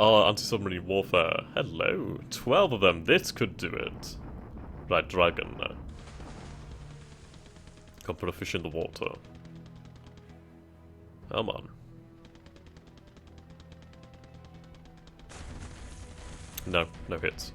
our anti-submarine warfare. Hello, 12 of them. This could do it. Right, dragon. Can't put a fish in the water. Come on. No, no hits.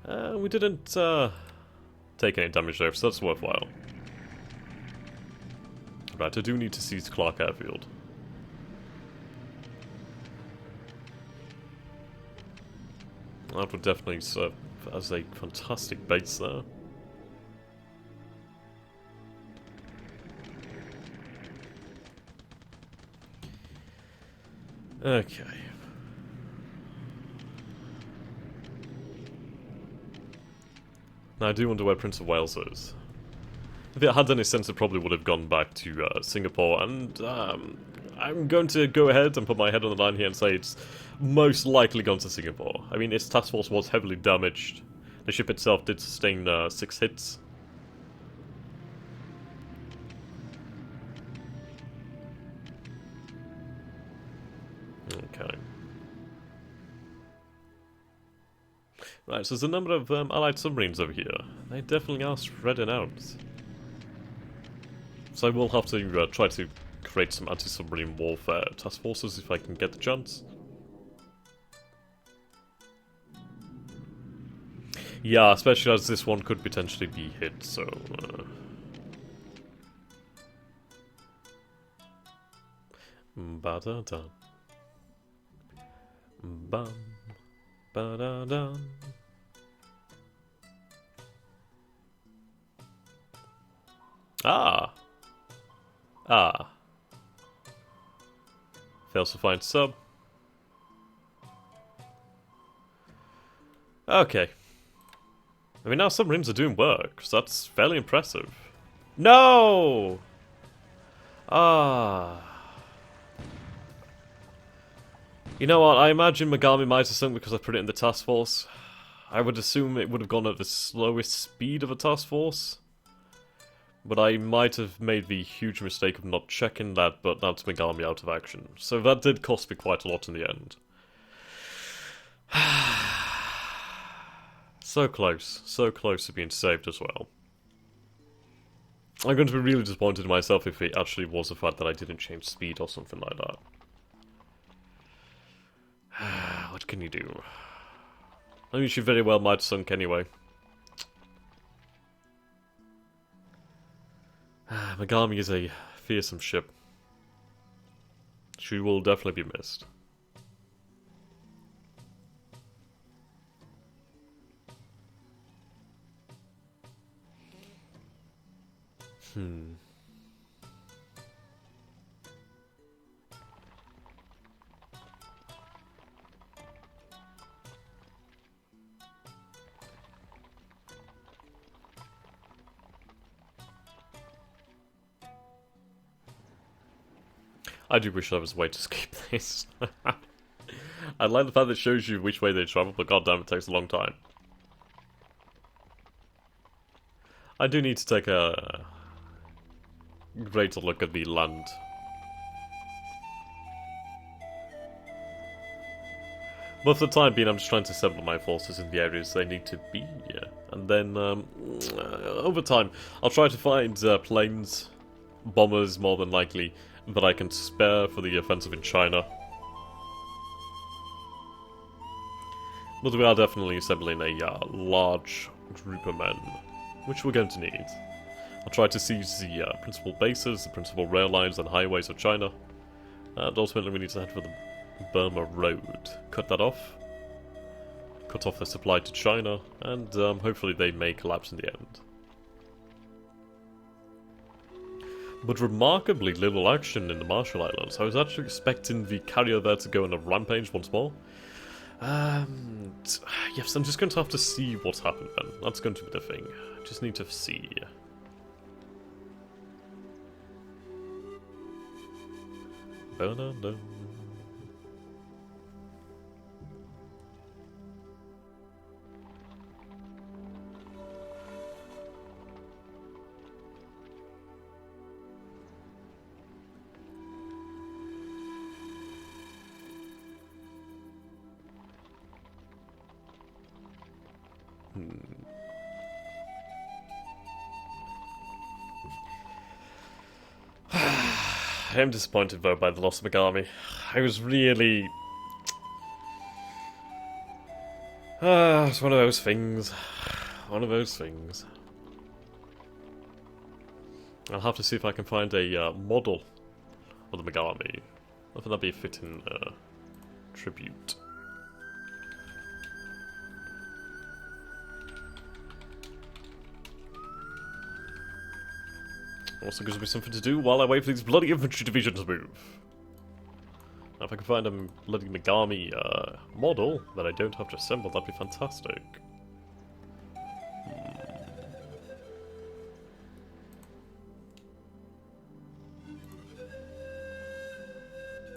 We didn't take any damage there, so that's worthwhile. Right, I do need to seize Clark Airfield. That would definitely serve as a fantastic base there. Okay. Now I do wonder where Prince of Wales is. If it had any sense, it probably would have gone back to Singapore, and I'm going to go ahead and put my head on the line here and say it's most likely gone to Singapore. I mean, its task force was heavily damaged. The ship itself did sustain 6 hits. Okay. Right, so there's a number of allied submarines over here. They definitely are spreading out. So I will have to try to create some anti-submarine warfare task forces if I can get the chance. Yeah, especially as this one could potentially be hit, so... Ba-da-da. Bum. Ba-da-da. Ah! Ah. Fails to find sub. Okay. I mean, now submarines are doing work, so that's fairly impressive. No! Ah. You know what, I imagine Megami might have sunk because I put it in the task force. I would assume it would have gone at the slowest speed of a task force. But I might have made the huge mistake of not checking that, but that's Megami out of action. So that did cost me quite a lot in the end. So close to being saved as well. I'm going to be really disappointed in myself if it actually was the fact that I didn't change speed or something like that. What can you do? I mean, she very well might have sunk anyway. Megami is a fearsome ship. She will definitely be missed. I do wish there was a way to escape this. I like the fact that it shows you which way they travel, but goddamn, it takes a long time. I do need to take a greater look at the land. But for the time being, I'm just trying to assemble my forces in the areas they need to be. And then, over time, I'll try to find planes, bombers more than likely, that I can spare for the offensive in China. But we are definitely assembling a large group of men, which we're going to need. I'll try to seize the principal bases, the principal rail lines and highways of China. And ultimately we need to head for the Burma Road. Cut that off. Cut off the supply to China, and hopefully they may collapse in the end. But remarkably little action in the Marshall Islands. I was actually expecting the carrier there to go on a rampage once more. Yes, I'm just going to have to see what's happened then. That's going to be the thing. I just need to see. Ba-da-da. I am disappointed though by the loss of Megami. I was really... it's one of those things. One of those things. I'll have to see if I can find a model of the Megami. I think that'd be a fitting tribute. Also gives me something to do while I wait for these bloody infantry divisions to move. Now if I can find a bloody Megami model that I don't have to assemble, that'd be fantastic.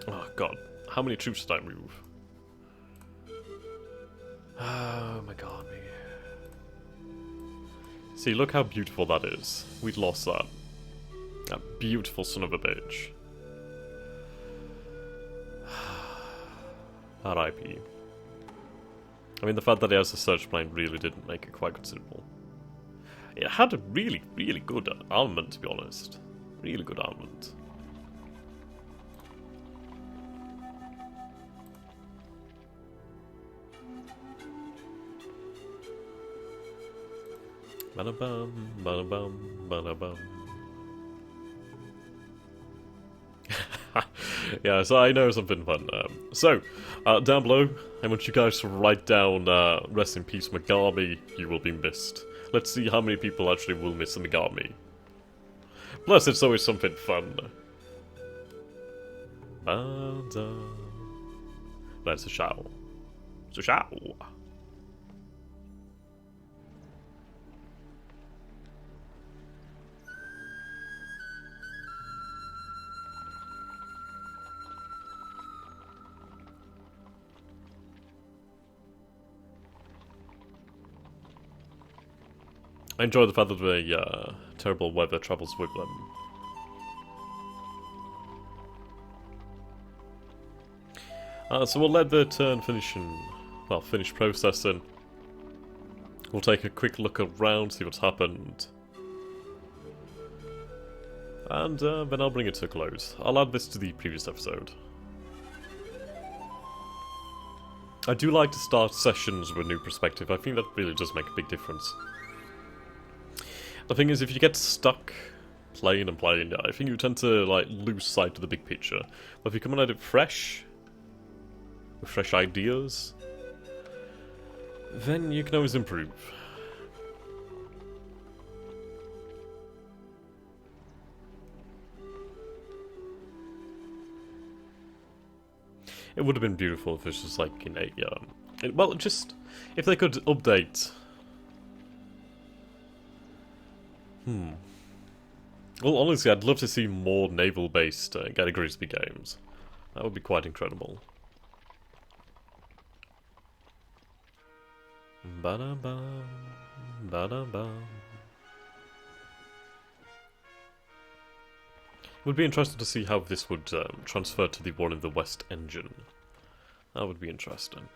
Oh god, how many troops did I move? Oh my god, me. See, look how beautiful that is. We'd lost that. That beautiful son of a bitch. R.I.P. I mean, the fact that it has a search plane really didn't make it quite considerable. It had a really, really good armament, to be honest. Really good armament. Ba-da-bum, ba-da-bum, ba-da-bum. Yeah, so I know something fun. Down below, I want you guys to write down, rest in peace Megami, you will be missed. Let's see how many people actually will miss the Megami. Plus, it's always something fun. That's a shout. It's a shout. I enjoy the fact that the terrible weather travels with them. So we'll let the turn finish processing. We'll take a quick look around, see what's happened. And then I'll bring it to a close. I'll add this to the previous episode. I do like to start sessions with a new perspective. I think that really does make a big difference. The thing is, if you get stuck playing and playing, I think you tend to like lose sight of the big picture. But if you come at it fresh, with fresh ideas, then you can always improve. It would have been beautiful if it was just like in a well, just if they could update. Well, honestly, I'd love to see more naval-based Grigsby games. That would be quite incredible. Ba-da-bum, ba-da-bum. It would be interesting to see how this would transfer to the War in the West engine. That would be interesting.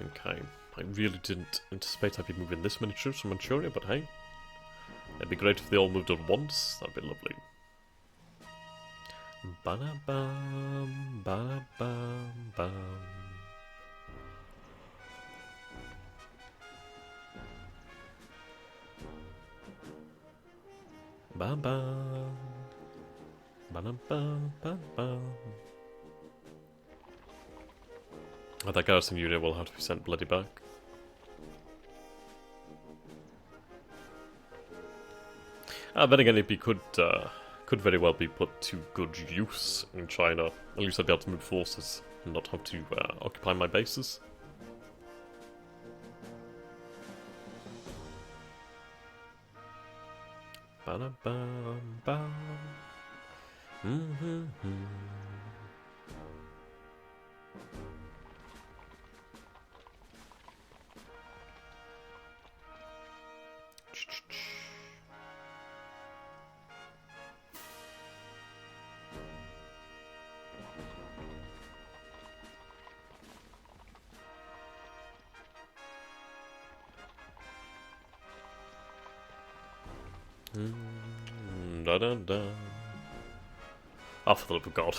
Okay. I really didn't anticipate I'd be moving this many troops from Manchuria, but hey. It'd be great if they all moved at once. That'd be lovely. Ba-da-bum, ba-da-bum, bum. Ba-bum. Ba-da-bum, ba-bum. Oh, that garrison unit will have to be sent bloody back. Then again, it could very well be put to good use in China. At least I'd be able to move forces and not have to occupy my bases. Ba-da-bum-bum. Da da da. Oh, for the love of God.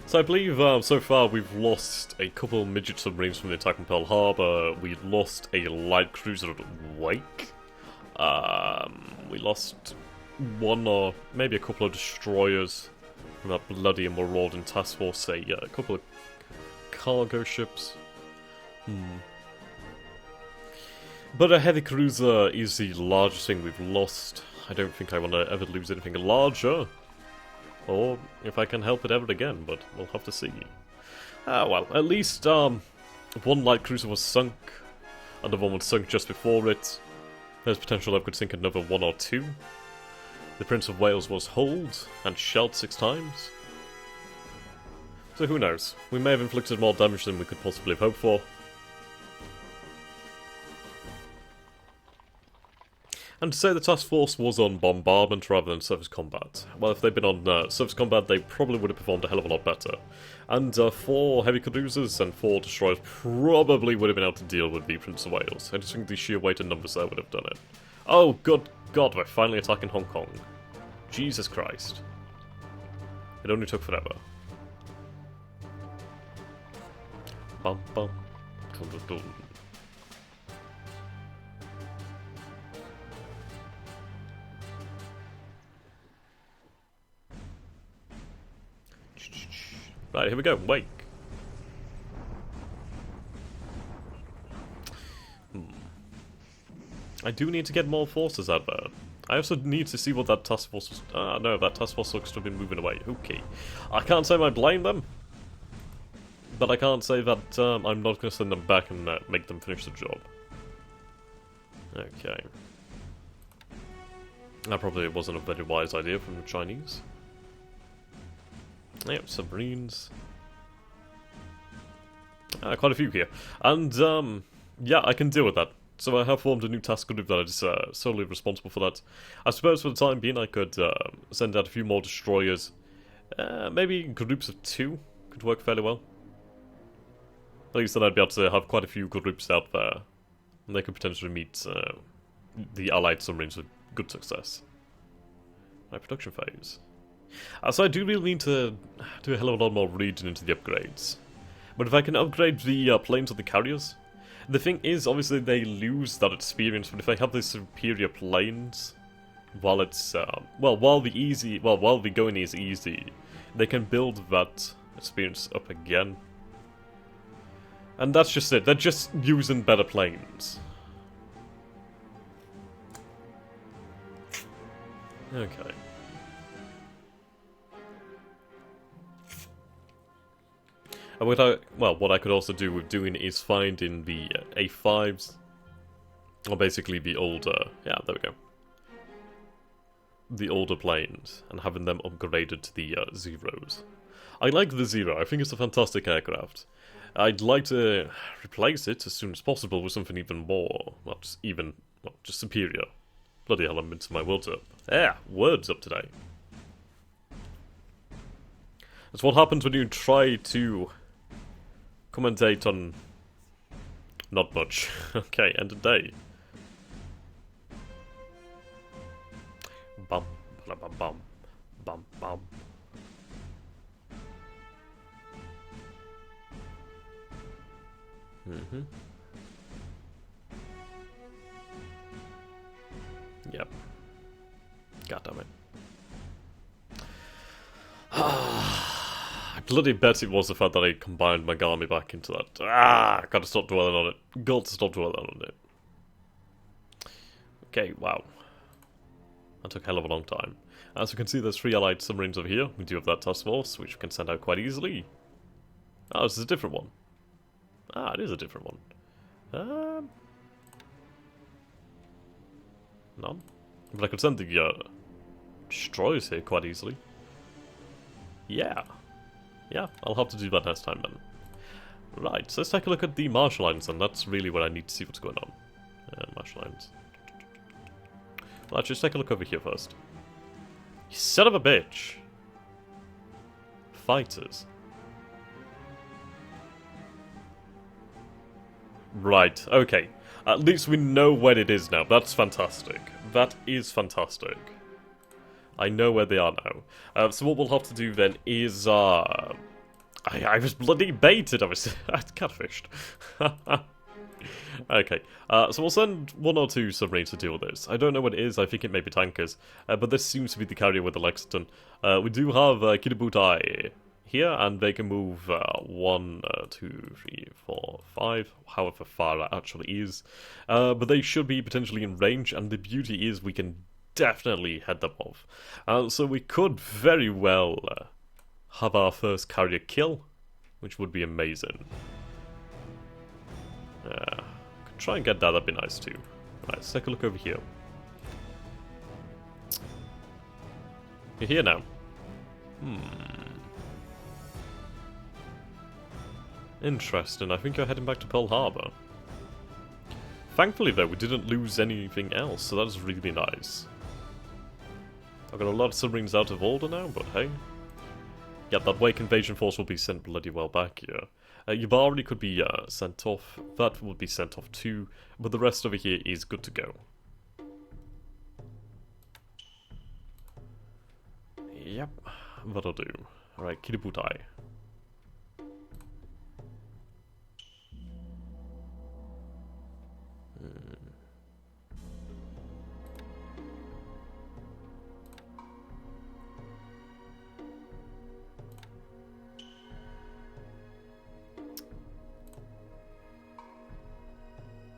So I believe so far we've lost a couple midget submarines from the attack on Pearl Harbor. We lost a light cruiser at Wake. We lost one or maybe a couple of destroyers from that bloody and marauding task force. Say a couple of cargo ships. But a heavy cruiser is the largest thing we've lost. I don't think I want to ever lose anything larger. Or if I can help it ever again, but we'll have to see. Well, at least one light cruiser was sunk. Another one was sunk just before it. There's potential I could sink another one or two. The Prince of Wales was holed and shelled 6 times. So who knows? We may have inflicted more damage than we could possibly have hoped for. And to say the task force was on bombardment rather than surface combat. Well, if they'd been on surface combat, they probably would have performed a hell of a lot better. And 4 heavy cruisers and 4 destroyers probably would have been able to deal with the Prince of Wales. I just think the sheer weight and numbers there would have done it. Oh, good God, we're finally attacking Hong Kong. Jesus Christ. It only took forever. Bum bum. Dun, dun, dun. Right, here we go. Wake. I do need to get more forces out there. I also need to see what that task force was... no, that task force looks to have been moving away. Okay. I can't say I blame them. But I can't say that I'm not going to send them back and make them finish the job. Okay. That probably wasn't a very wise idea from the Chinese. Yep, submarines. Quite a few here. And, yeah, I can deal with that. So I have formed a new task group that is solely responsible for that. I suppose for the time being I could send out a few more destroyers. Maybe groups of 2 could work fairly well. At least then I'd be able to have quite a few groups out there. And they could potentially meet the allied submarines with good success. Right, production phase. So I do really need to do a hell of a lot more reading into the upgrades. But if I can upgrade the planes of the carriers... The thing is, obviously they lose that experience, but if I have the superior planes... While it's... while the going is easy, they can build that experience up again. And that's just it, they're just using better planes. Okay. And what I could also do with doing is finding the A5s, or basically the older, yeah, there we go, the older planes, and having them upgraded to the Zeros. I like the Zero, I think it's a fantastic aircraft. I'd like to replace it as soon as possible with something even more, just superior. Bloody hell, I'm into my words up. Yeah, words up today. That's what happens when you try to commentate on not much. Okay, end of day. Bum, bum, bum, bum, bum. Yep. God damn it. I bloody bet it was the fact that I combined my army back into that. Gotta stop dwelling on it. Got to stop dwelling on it. Okay, wow. That took a hell of a long time. As you can see, there's 3 allied submarines over here. We do have that task force, which we can send out quite easily. Oh, this is a different one. It is a different one. None? But I could send the destroyers here quite easily. Yeah. Yeah, I'll have to do that next time then. Right, so let's take a look at the Marshall Islands, and that's really where I need to see what's going on. Marshall Islands. Well, actually, let's take a look over here first. You son of a bitch! Fighters. Right, okay. At least we know where it is now. That's fantastic. That is fantastic. I know where they are now. So what we'll have to do then is, I was bloody baited, I was catfished. Okay, so we'll send 1 or 2 submarines to deal with this. I don't know what it is, I think it may be tankers, but this seems to be the carrier with the Lexington. We do have Kitabutai here, and they can move 1, 2, 3, 4, 5, however far that actually is. But they should be potentially in range, and the beauty is we can definitely head them off. So we could very well have our first carrier kill, which would be amazing. Could try and get that, that'd be nice too. Right, let's take a look over here. You're here now. Interesting, I think you're heading back to Pearl Harbor. Thankfully though, we didn't lose anything else, so that's really nice. I've got a lot of submarines out of order now, but hey. Yeah, that Wake Invasion Force will be sent bloody well back here. Yubari could be sent off, that would be sent off too, but the rest over here is good to go. Yep, that'll do. Alright, Kiributai.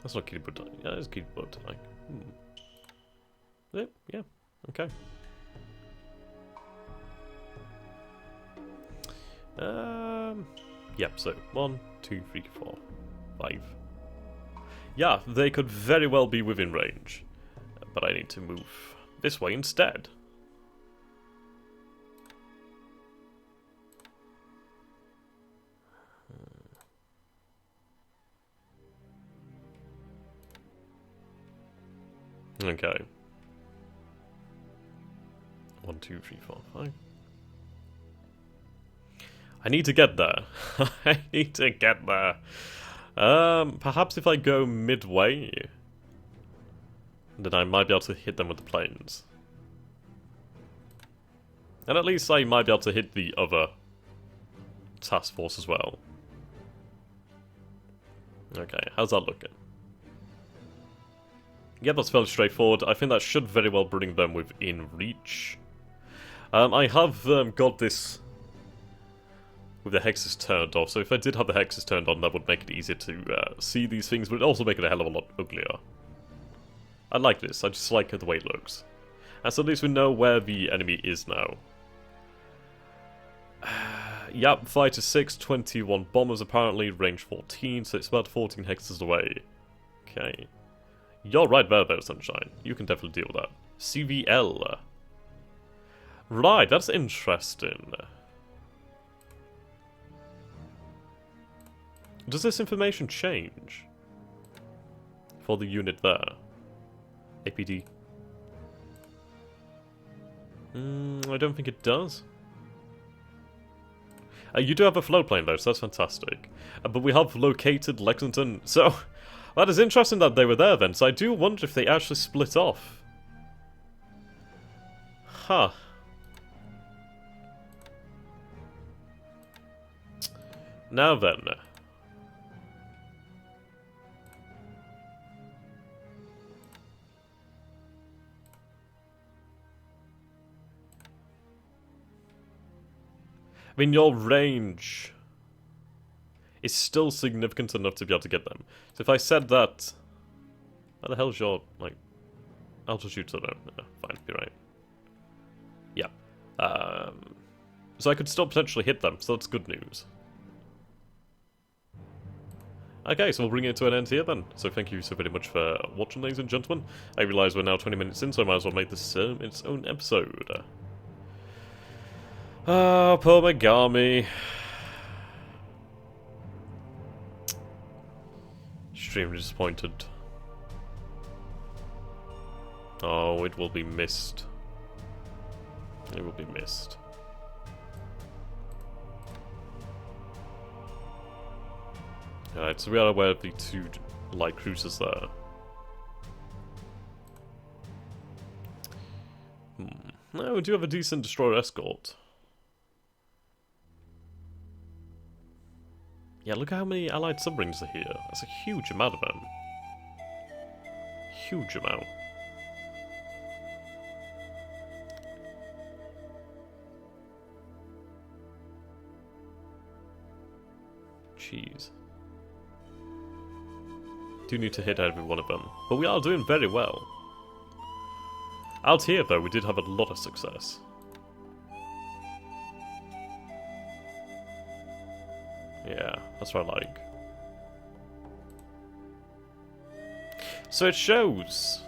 That's not Kiributai. Yeah, it's Kiributai. Yeah, okay. Yep, so 1, 2, 3, 4, 5. Yeah, they could very well be within range. But I need to move this way instead. Okay. 1, 2, 3, 4, 5. I need to get there. I need to get there. Perhaps if I go midway, then I might be able to hit them with the planes. And at least I might be able to hit the other task force as well. Okay, how's that looking? Yeah, that's fairly straightforward. I think that should very well bring them within reach. I have got this with the hexes turned off, so if I did have the hexes turned on, that would make it easier to see these things, but it'd also make it a hell of a lot uglier. I like this, I just like the way it looks. And so at least we know where the enemy is now. Yep, fighter 6, 21 bombers apparently, range 14, so it's about 14 hexes away. Okay. You're right there though, Sunshine. You can definitely deal with that. CVL. Right, that's interesting. Does this information change for the unit there? APD. I don't think it does. You do have a floatplane though, so that's fantastic. But we have located Lexington, so that is interesting that they were there then. So I do wonder if they actually split off. Huh. Now then. I mean, your range is still significant enough to be able to get them. So if I said that... Where the hell's your, like, altitude to them? Yeah, fine, you're right. Yeah. So I could still potentially hit them, so that's good news. Okay, so we'll bring it to an end here then. So thank you so very much for watching, ladies and gentlemen. I realise we're now 20 minutes in, so I might as well make this its own episode. Oh, poor Megami. Extremely disappointed. Oh, it will be missed. It will be missed. Alright, so we are aware of the two light cruisers there. No, we do have a decent destroyer escort. Yeah, look how many allied submarines are here. That's a huge amount of them. Huge amount. Jeez. Do need to hit every one of them. But we are doing very well. Out here, though, we did have a lot of success. Yeah, that's what I like. So it shows.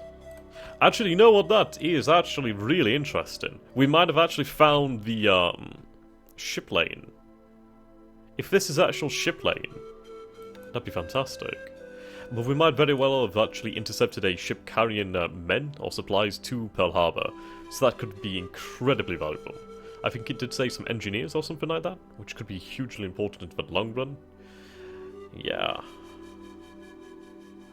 Actually, you know what? That is actually really interesting. We might have actually found the ship lane. If this is actual ship lane, that'd be fantastic. But we might very well have actually intercepted a ship carrying men or supplies to Pearl Harbor, so that could be incredibly valuable. I think it did say some engineers or something like that, which could be hugely important for the long run. Yeah.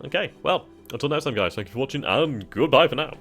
Okay, well, until next time guys, thank you for watching, and goodbye for now.